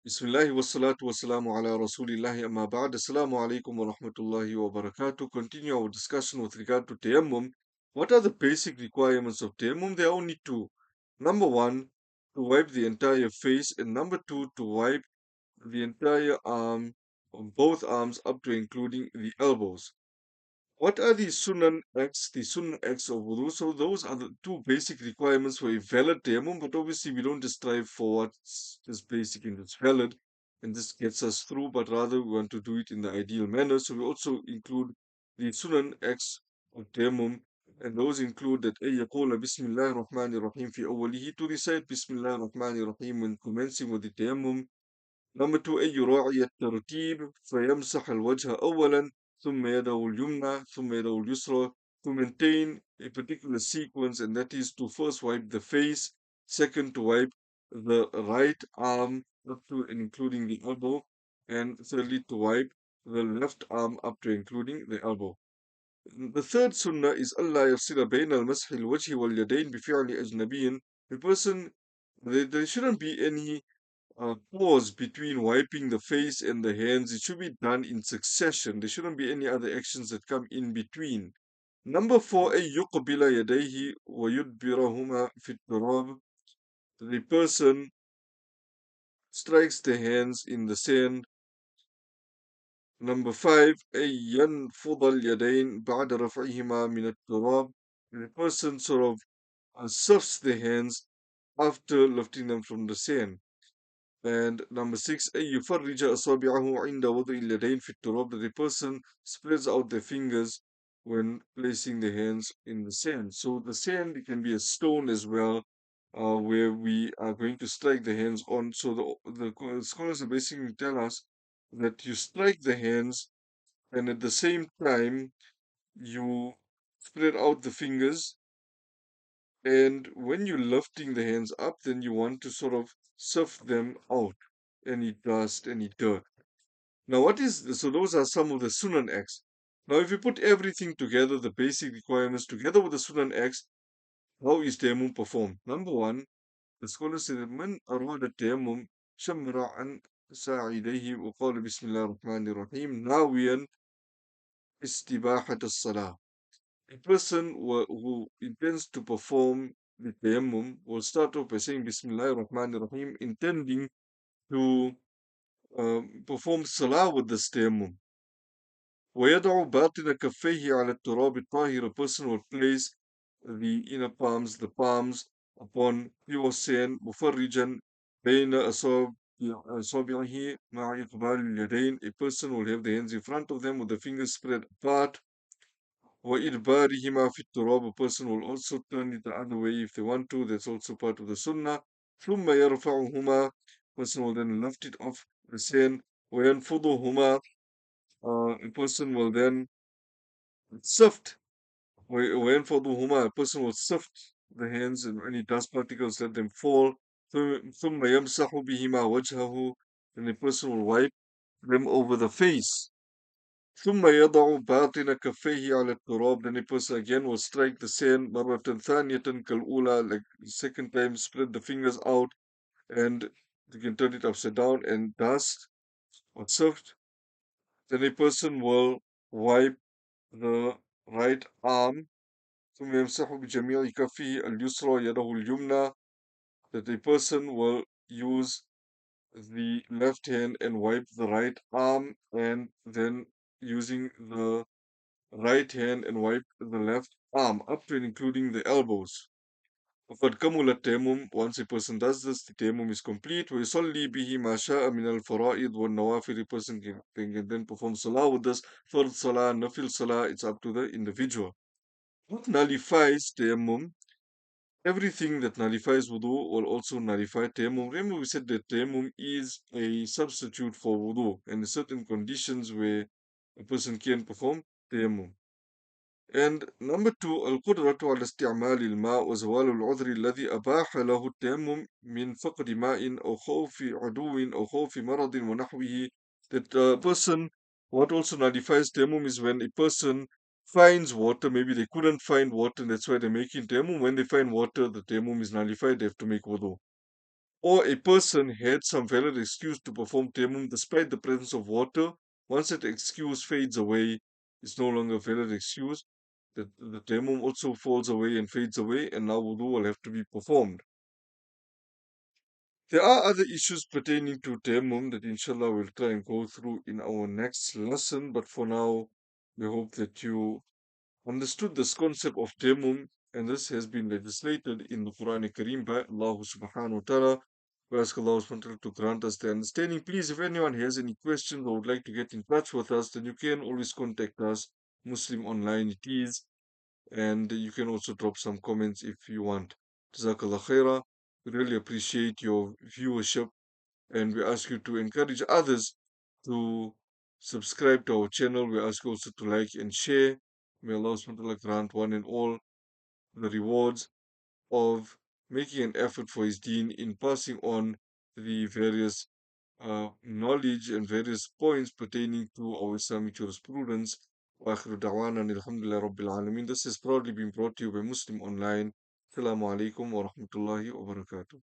Bismillah wa salatu wa salamu ala rasulillahi amma ba'd. Assalamu alaikum wa rahmatullahi wa barakatuh. Continue our discussion with regard to Tayammum. What are the basic requirements of Tayammum? There are only two. Number one, to wipe the entire face, and number two, to wipe the entire arm, both arms up to including the elbows. What are the Sunan acts, the Sunan acts of wudu? So those are the two basic requirements for a valid tayammum, but obviously we don't just strive for what is basic and it's valid and this gets us through, but rather we want to do it in the ideal manner. So we also include the Sunan acts of tayammum, and those include that أن يقول بسم الله الرحمن الرحيم في أوله, to recite بسم الله الرحمن الرحيم when commencing with the tayammum. Number two, أن يراعي الترتيب فيمسح الوجه أولا ثم يده اليمنى ثم يده اليسرى, to maintain a particular sequence, and that is to first wipe the face, second to wipe the right arm up to and including the elbow, and thirdly to wipe the left arm up to including the elbow. The third sunnah is ألا يفصل بين المسح الوجه واليدين بفعل أجنبي. The person, there shouldn't be any pause between wiping the face and the hands. It should be done in succession. There shouldn't be any other actions that come in between. Number four, أن يقبل يديه ويدبرهما في التراب. The person strikes the hands in the sand. Number five, أن ينفض اليدين بعد رفعهما من التراب. The person sort of softs the hands after lifting them from the sand. And number six, أن يفرج أصابعه عند وضع اليدين في التراب. The person spreads out their fingers when placing the hands in the sand. So the sand can be a stone as well, where we are going to strike the hands on. So the scholars are basically tell us that you strike the hands, and at the same time you spread out the fingers, and when you're lifting the hands up, then you want to sort of sift them out, any dust, any dirt. Now, so those are some of the Sunan acts. Now, if you put everything together, the basic requirements together with the Sunan acts, how is Tayammum performed? Number one, the scholars say that من أراد التيمم شمر عن ساعديه وقال بسم الله الرحمن الرحيم ناويا استباحة الصلاة. A person who intends to perform the tayammum will start off by saying Bismillah ar-Rahman ar-Rahim, intending to perform salah with this tayammum. ويضع باطن كفيه على التراب الطاهر. A person will place the inner palms, the palms, upon pure sand مفرجا بين أصابعه مع إقبال اليدين. A person will have the hands in front of them with the fingers spread apart. وإدبارهما في التراب. A person will also turn it the other way if they want to. That's also part of the sunnah. ثم يرفعهما. Person will then lift it off the sand. وينفضهما. A person will then sift. وينفضهما. A person will sift the hands and any dust particles, let them fall. ثم يمسح بهما وجهه. Then a person will wipe them over the face. ثم يضع باطن كفيه على التراب. Then a person again will strike the sand مرة ثانية كالأولى, like the second time, spread the fingers out, and you can turn it upside down and dust or sift. Then a person will wipe the right arm. ثم يمسح بجميع كفه اليسرى يده اليمنى. That a person will use the left hand and wipe the right arm, and then using the right hand and wipe the left arm up to and including the elbows. وقد كمل التيمم. Once a person does this, the tayammum is complete. ويصلي به ما شاء من الفرائض والنوافل. A person can then perform salah with this. Fard salah, nafil salah, it's up to the individual. What nullifies tayammum? Everything that nullifies wudu will also nullify tayammum. Remember, we said that tayammum is a substitute for wudu, and in certain conditions where a person can perform tayammum. And number two, القدرة على استعمال الماء وزوال العذر الذي أباح له التيمم من فقد ماء أو خوف عدو أو خوف مرض ونحوه. That person, what also nullifies tayammum is when a person finds water. Maybe they couldn't find water, and that's why they're making tayammum. When they find water, the tayammum is nullified. They have to make wudu. or a person had some valid excuse to perform tayammum despite the presence of water. Once that excuse fades away, it's no longer a valid excuse. The tayammum also falls away and fades away, and now wudu will have to be performed. There are other issues pertaining to tayammum that inshallah we'll try and go through in our next lesson, but for now, we hope that you understood this concept of tayammum, and this has been legislated in the Quran Kareem by Allah subhanahu wa ta'ala. We ask Allah subhanahu wa ta'ala to grant us the understanding. Please, if anyone has any questions or would like to get in touch with us, then you can always contact us, Muslim Online it is, and you can also drop some comments if you want. Jazakallah khairah. We really appreciate your viewership, and we ask you to encourage others to subscribe to our channel. We ask you also to like and share. May Allah subhanahu wa ta'ala grant one and all the rewards of making an effort for His deen in passing on the various knowledge and various points pertaining to our Islamic jurisprudence. وآخر دعوانا أن الحمد لله رب العالمين. This has proudly been brought to you by Muslim Online. Assalamu alaikum wa rahmatullahi wa barakatuh.